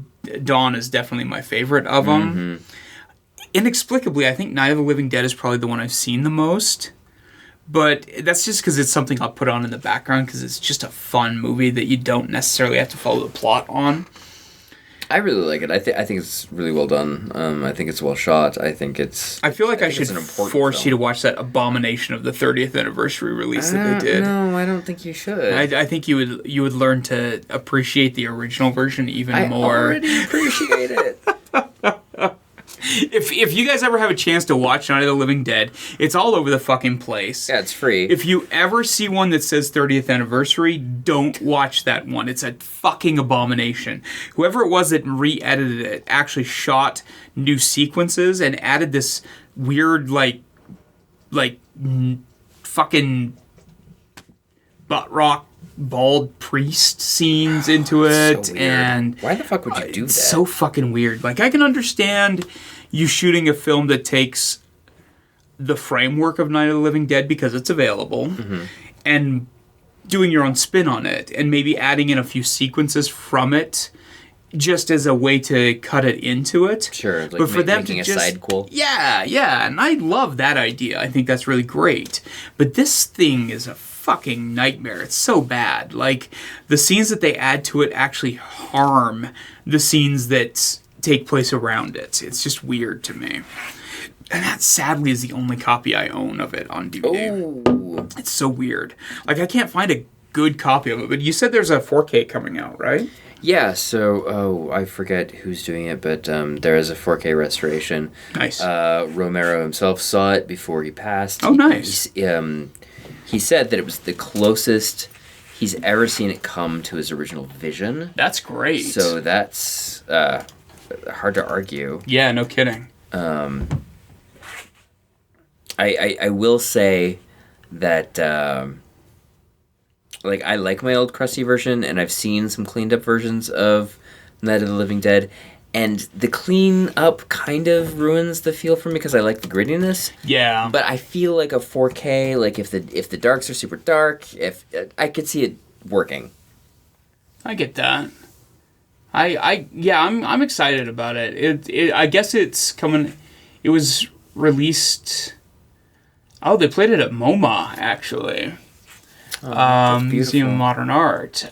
Dawn is definitely my favorite of them. Mm-hmm. Inexplicably, I think Night of the Living Dead is probably the one I've seen the most. But that's just because it's something I'll put on in the background because it's just a fun movie that you don't necessarily have to follow the plot on. I really like it. I think it's really well done. I think it's well shot. I feel like I should force you to watch that abomination of the 30th anniversary release that they did. No, I don't think you should. I think you would learn to appreciate the original version even more. I already appreciate it. If you guys ever have a chance to watch Night of the Living Dead, it's all over the fucking place. Yeah, it's free. If you ever see one that says 30th anniversary, don't watch that one. It's a fucking abomination. Whoever it was that re-edited it actually shot new sequences and added this weird, like fucking butt rock bald priest scenes into it. So and why the fuck would you do that? It's so fucking weird. Like, I can understand you shooting a film that takes the framework of Night of the Living Dead because it's available, mm-hmm. and doing your own spin on it, and maybe adding in a few sequences from it just as a way to cut it into it. Sure, like but for them making to a side cool. Yeah, and I love that idea. I think that's really great. But this thing is a fucking nightmare. It's so bad. Like, the scenes that they add to it actually harm the scenes that take place around it. It's just weird to me. And that, sadly, is the only copy I own of it on DVD. Oh. It's so weird. Like, I can't find a good copy of it. But you said there's a 4K coming out, right? Yeah, so, I forget who's doing it, but there is a 4K restoration. Nice. Romero himself saw it before he passed. Oh, nice. He said that it was the closest he's ever seen it come to his original vision. That's great. So that's hard to argue. Yeah, no kidding. I will say that I like my old crusty version, and I've seen some cleaned up versions of Night of the Living Dead, and the clean up kind of ruins the feel for me because I like the grittiness. Yeah. But I feel like a 4K, like if the darks are super dark, if I could see it working. I get that. I'm excited about it. I guess it's coming. It was released. Oh, they played it at MoMA actually. Museum of Modern Art.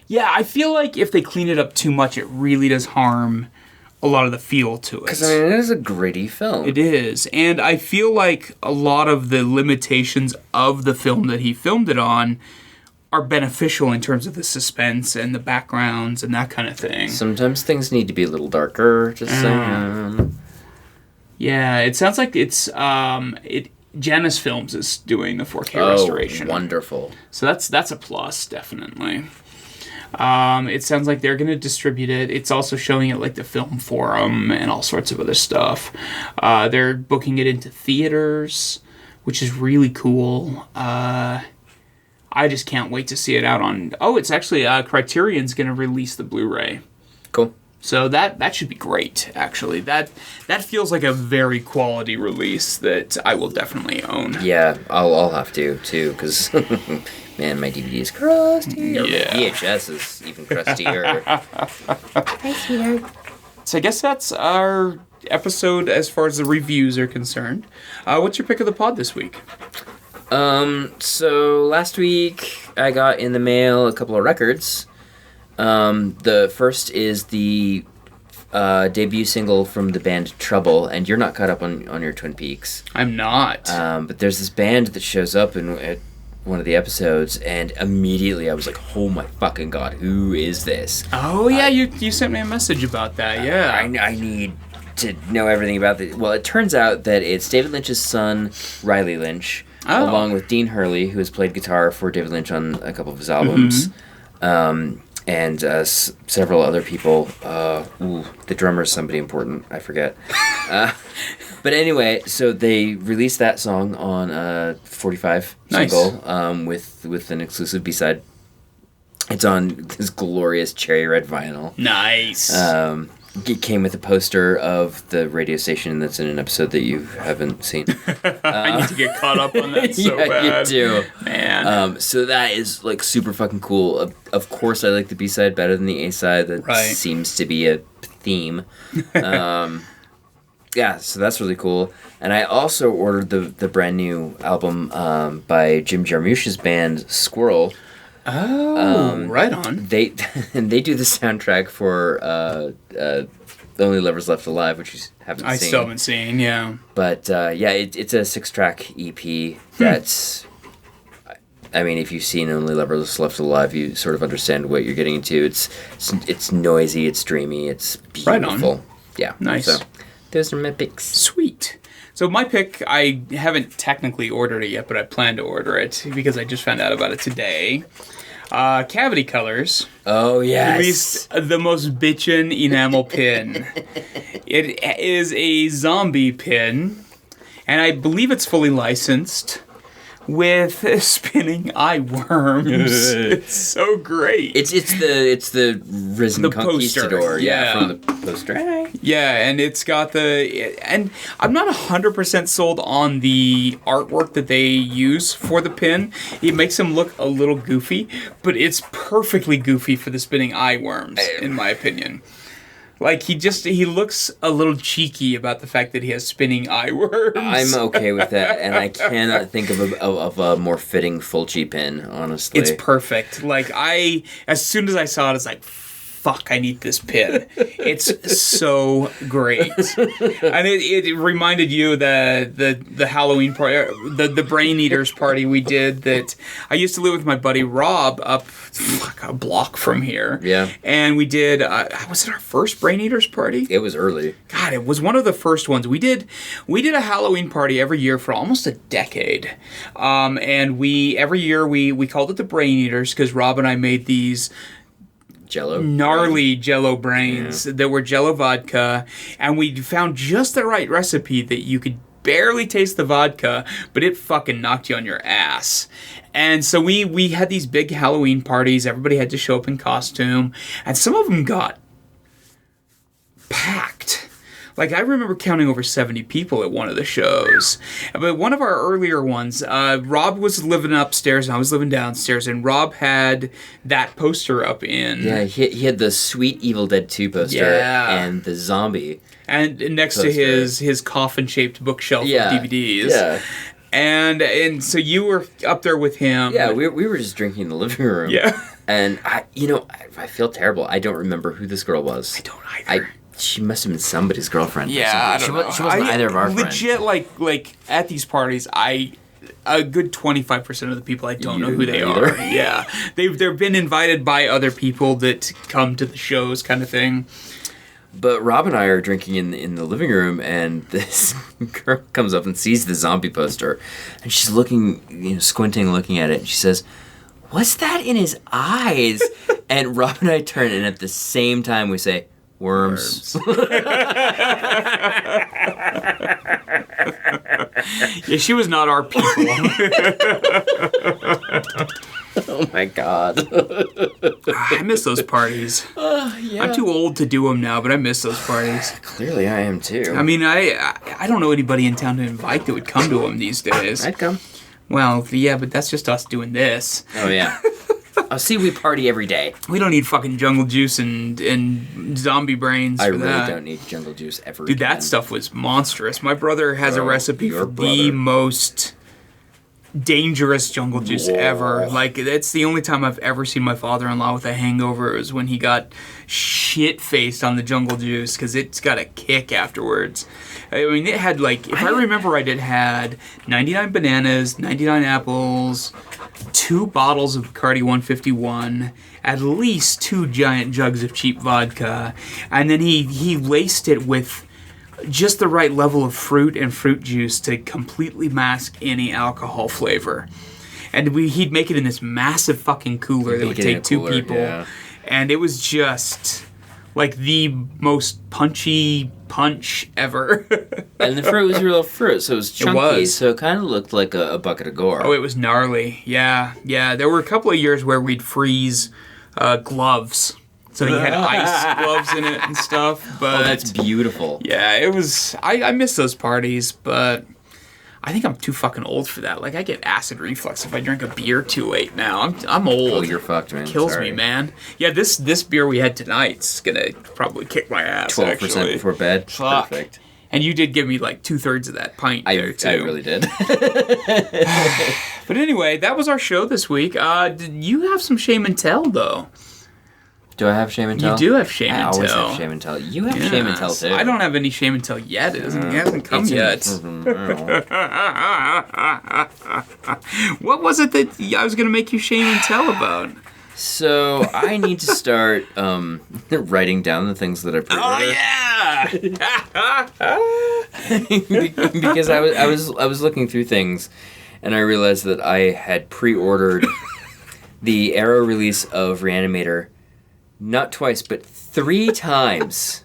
Yeah, I feel like if they clean it up too much, it really does harm a lot of the feel to it. Because, I mean, it is a gritty film. It is. And I feel like a lot of the limitations of the film that he filmed it on are beneficial in terms of the suspense and the backgrounds and that kind of thing. Sometimes things need to be a little darker, just saying. Yeah, it sounds like it's... Janus Films is doing the 4K restoration. Oh, wonderful. So that's a plus, definitely. It sounds like they're going to distribute it. It's also showing it like the Film Forum and all sorts of other stuff. They're booking it into theaters, which is really cool. I just can't wait to see it out on... Oh, it's actually... Criterion's going to release the Blu-ray. Cool. So that should be great, actually. That feels like a very quality release that I will definitely own. Yeah, I'll have to, too, because... Man, my DVD is crusty. Yeah. VHS is even crustier. Hi, sweetheart. So I guess that's our episode as far as the reviews are concerned. What's your pick of the pod this week? So last week I got in the mail a couple of records. The first is the debut single from the band Trouble, and you're not caught up on your Twin Peaks. I'm not. But there's this band that shows up at one of the episodes, and immediately I was like, oh my fucking god, who is this? Oh yeah, you sent me a message about that, yeah. I need to know everything about it. Well, it turns out that it's David Lynch's son, Riley Lynch, along with Dean Hurley, who has played guitar for David Lynch on a couple of his albums, and several other people. The drummer's somebody important, I forget. But anyway, so they released that song on 45 single with an exclusive B-side. It's on this glorious cherry red vinyl. Nice. It came with a poster of the radio station that's in an episode that you haven't seen. I need to get caught up on that so yeah, bad. You do. Man. So that is like super fucking cool. Of course, I like the B-side better than the A-side. That seems to be a theme. Yeah, so that's really cool. And I also ordered the brand new album by Jim Jarmusch's band Squirrel. Oh, right on. They do the soundtrack for Only Lovers Left Alive, which you haven't seen. I still haven't seen, yeah. But yeah, it's a 6-track EP that's... I mean, if you've seen Only Lovers Left Alive, you sort of understand what you're getting into. It's noisy, it's dreamy, it's beautiful. Right on. Yeah. Nice. So, those are my picks. Sweet. So my pick, I haven't technically ordered it yet, but I plan to order it because I just found out about it today. Cavity Colors. Oh, yes. Released the most bitchin' enamel pin. It is a zombie pin, and I believe it's fully licensed with spinning eye worms. It's so great. It's the Risen Conquistador, from the poster. Yeah, and it's got and I'm not 100% sold on the artwork that they use for the pin. It makes them look a little goofy, but it's perfectly goofy for the spinning eye worms, in my opinion. Like, he looks a little cheeky about the fact that he has spinning eye worms. I'm okay with that, and I cannot think of a more fitting Fulci pin, honestly. It's perfect. Like, as soon as I saw it, it's like, fuck, I need this pin. It's so great. And it reminded you the Halloween party, the Brain Eaters party we did that I used to live with my buddy Rob up a block from here. Yeah. And we did, was it our first Brain Eaters party? It was early. God, it was one of the first ones. We did a Halloween party every year for almost a decade. And every year we called it the Brain Eaters because Rob and I made these gnarly Jello brains that were Jello vodka, and we found just the right recipe that you could barely taste the vodka, but it fucking knocked you on your ass. And so we had these big Halloween parties. Everybody had to show up in costume, and some of them got packed. Like, I remember counting over 70 people at one of the shows. But one of our earlier ones, Rob was living upstairs and I was living downstairs, and Rob had that poster up in... Yeah, he had the Sweet Evil Dead 2 poster and the zombie. And next to his coffin-shaped bookshelf of DVDs. Yeah. And so you were up there with him. Yeah, we were just drinking in the living room. Yeah. And, I feel terrible. I don't remember who this girl was. I don't either. She must have been somebody's girlfriend. Yeah, I don't know. She wasn't either of our friends. Legit, like at these parties, a good 25% of the people I don't know who they are. Yeah, they've been invited by other people that come to the shows, kind of thing. But Rob and I are drinking in the living room, and this girl comes up and sees the zombie poster, and she's looking, squinting, looking at it, and she says, "What's that in his eyes?" And Rob and I turn, and at the same time we say, "Worms." Yeah, she was not our people. Oh my god. I miss those parties. Yeah. I'm too old to do them now, but I miss those parties. Clearly I am too. I mean, I don't know anybody in town to invite that would come to them these days. I'd come. Well, yeah, but that's just us doing this. Oh yeah. Oh, see, we party every day. We don't need fucking jungle juice and zombie brains I for really that. don't need jungle juice ever Dude, again. that stuff was monstrous. My brother has a recipe for the most dangerous jungle juice ever. Like, that's the only time I've ever seen my father-in-law with a hangover was when he got shit-faced on the jungle juice, because it's got a kick afterwards. I mean, it had, like, if I remember right, it had 99 bananas, 99 apples, 2 bottles of Bacardi 151, at least 2 giant jugs of cheap vodka, and then he laced it with just the right level of fruit and fruit juice to completely mask any alcohol flavor. And he'd make it in this massive fucking cooler that would take 2 people. Yeah. And it was just like the most punchy punch ever. And the fruit was real fruit, so it was chunky. It was. So it kind of looked like a bucket of gore. Oh, it was gnarly. Yeah. There were a couple of years where we'd freeze gloves. So he had ice gloves in it and stuff. But that's beautiful. Yeah, it was... I miss those parties, but I think I'm too fucking old for that. Like, I get acid reflux if I drink a beer too late now. I'm old. Oh, you're fucked, man. Kills me, man. Yeah, this beer we had tonight's gonna probably kick my ass, 12% actually. Before bed? Fuck. Perfect. And you did give me like 2/3 of that pint there, too. I really did. But anyway, that was our show this week. Did you have some shame and tell, though? Do I have shame and tell? You do have shame and tell. I always have shame and tell. You have shame and tell, too. I don't have any shame and tell yet. It hasn't come yet. What was it that I was going to make you shame and tell about? So, I need to start writing down the things that I pre-ordered. Oh, yeah! Because I was looking through things, and I realized that I had pre-ordered the Arrow release of Reanimator. Not twice, but 3 times.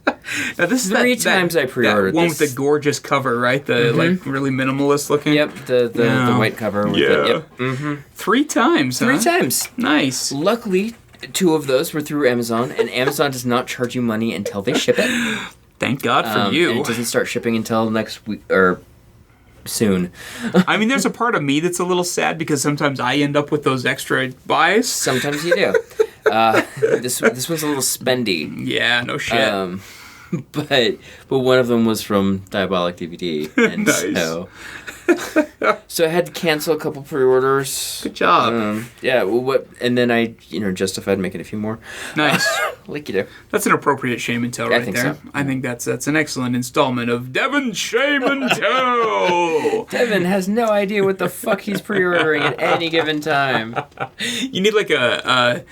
Now this is 3 times I pre-ordered that one with the gorgeous cover, right? The like really minimalist looking. Yep, the white cover. With yeah. Yep. 3 times. 3 times. Nice. Luckily, 2 of those were through Amazon, and Amazon does not charge you money until they ship it. Thank God for you. And it doesn't start shipping until next week or soon. I mean, there's a part of me that's a little sad because sometimes I end up with those extra buys. Sometimes you do. This one's a little spendy. Yeah, no shit. but one of them was from Diabolic DVD, and so I had to cancel a couple pre-orders. Good job. Yeah. Well, and then I justified making a few more. Nice. Like you do. That's an appropriate shame and tell right think there. so. I think that's an excellent installment of Devon Shame and Tell. Devon has no idea what the fuck he's pre-ordering at any given time. You need like a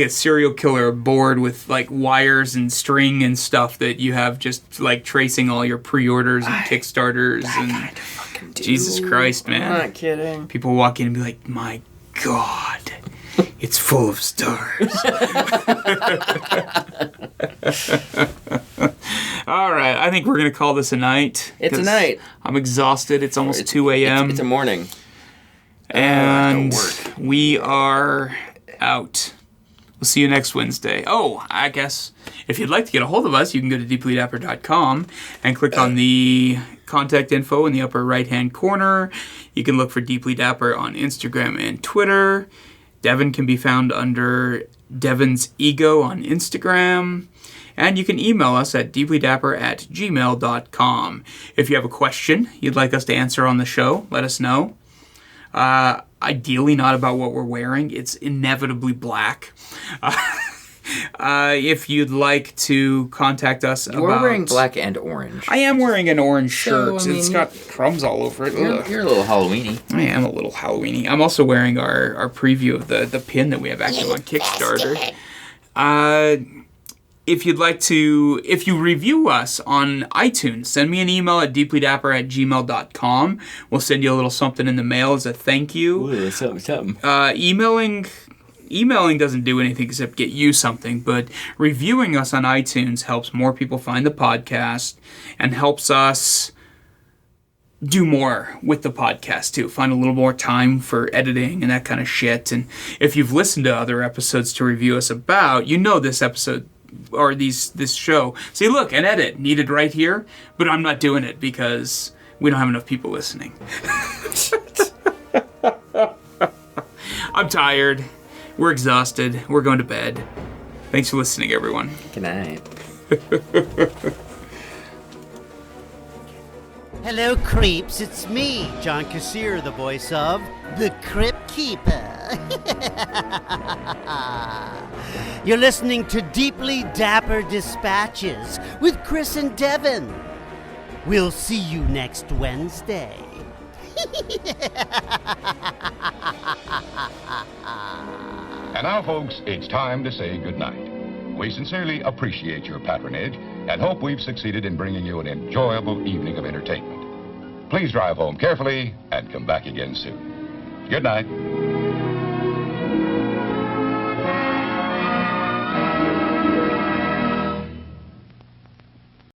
serial killer board with like wires and string and stuff that you have just like tracing all your pre-orders and Kickstarters and Jesus Christ, man. I'm not kidding. People walk in and be like, "My God, it's full of stars." All right, I think we're gonna call this a night. It's a night. I'm exhausted. It's almost 2 a.m. It's a morning. And we are out. We'll see you next Wednesday. Oh, I guess if you'd like to get a hold of us, you can go to deeplydapper.com and click on the contact info in the upper right-hand corner. You can look for Deeply Dapper on Instagram and Twitter. Devon can be found under Devon's Ego on Instagram. And you can email us at deeplydapper@gmail.com. If you have a question you'd like us to answer on the show, let us know. Ideally not about what we're wearing. It's inevitably black. If you'd like to contact us about... We're wearing black and orange. I am wearing an orange shirt. So, I mean, it's got crumbs all over it. You're a little Halloweeny. I am a little Halloweeny. I'm also wearing our preview of the pin that we have active on Kickstarter. If you review us on iTunes, send me an email at deeplydapper@gmail.com. We'll send you a little something in the mail as a thank you. Ooh, something. Emailing doesn't do anything except get you something, but reviewing us on iTunes helps more people find the podcast and helps us do more with the podcast too. Find a little more time for editing and that kind of shit. And if you've listened to other episodes to review us about, this episode or this show. See, look, an edit needed right here, but I'm not doing it because we don't have enough people listening. I'm tired. We're exhausted. We're going to bed. Thanks for listening, everyone. Good night. Hello, creeps. It's me, John Kassir, the voice of the Crypt Keeper. You're listening to Deeply Dapper Dispatches with Kris and Devon. We'll see you next Wednesday. And now, folks, it's time to say goodnight. We sincerely appreciate your patronage and hope we've succeeded in bringing you an enjoyable evening of entertainment. Please drive home carefully and come back again soon. Good night.